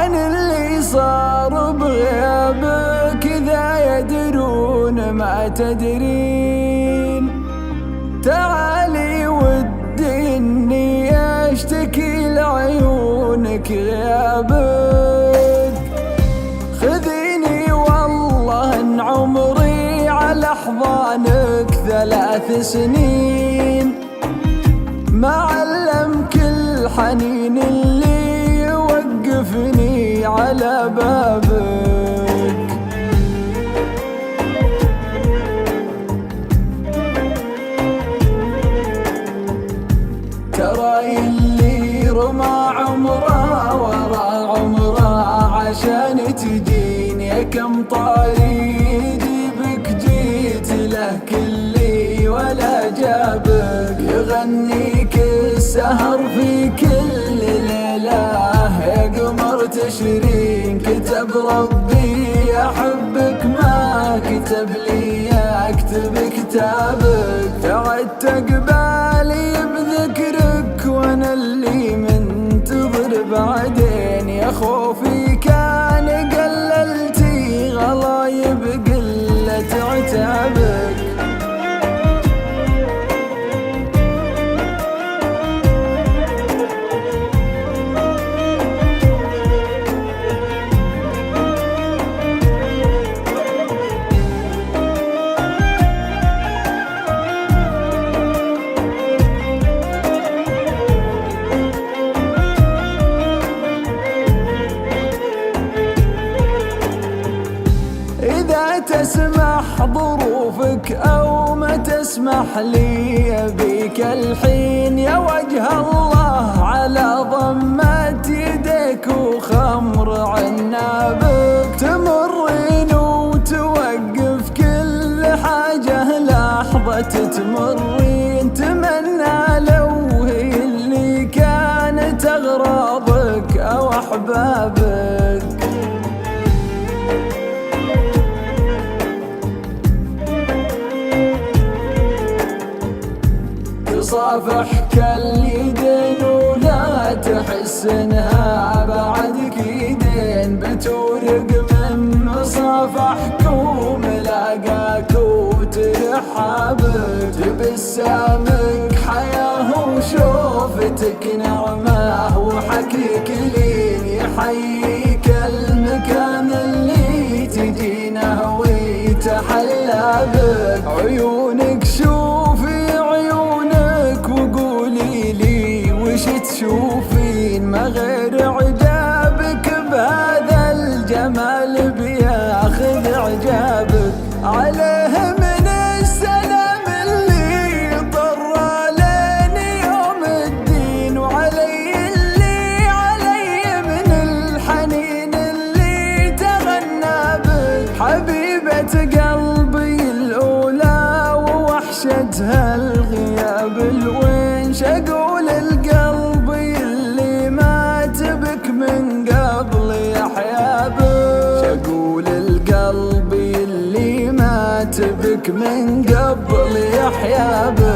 عن اللي صار بغيابك إذا يدرون ما تدرين. تعالي ودي إني أشتكي لعيونك غيابك. خذيني والله إن عمري على أحضانك 3 سنين. ما علمك الحنين اللي يوقفني على بابك. ترى اللي رمى عمره ورا عمره عشان تجيني، كم طاري يجيبك جيت له كلي ولا جابك. يغنيك السهر في كل ليلة يا قمر تشرين، كتب ربي أحبك ما كتب لي أكتب كتابك. تعدت قبالي بذكرك وانا اللي منتظر بعدين. يا خوفي كان قللتي غلايب قلة عتابك. إذا تسمح ظروفك أو ما تسمح لي أبيك الحين. يا وجه الله على ضمة يديك وخمر عنابك. تمرين وتوقف كل حاجة لحظة تمرين. تمنى لو هي اللي كانت أغراضك أو أحبابك. تصافح كاليدين ولا تحس انها بعدك يدين. بتورق من مصافحك وملاقاك وترحابك. تبسامك حياه وشوفتك نعمه وحكيك لين. يحييك المكان اللي تجينه ويتحلى بك. عيونك شوفي وقولي لي وش تشوفين. ما غير عجابك بهذا الجمال بياخذ اعجابك. عليه من السلام اللي طر لين يوم الدين. وعلي اللي علي من الحنين اللي تغنى بك. حبيبة قلبي الأولى ووحشتها الغياب الوين. شقول القلب اللي مات بك من قبل يحيا بك. شقول القلب اللي مات بك من قبل يحيا بك.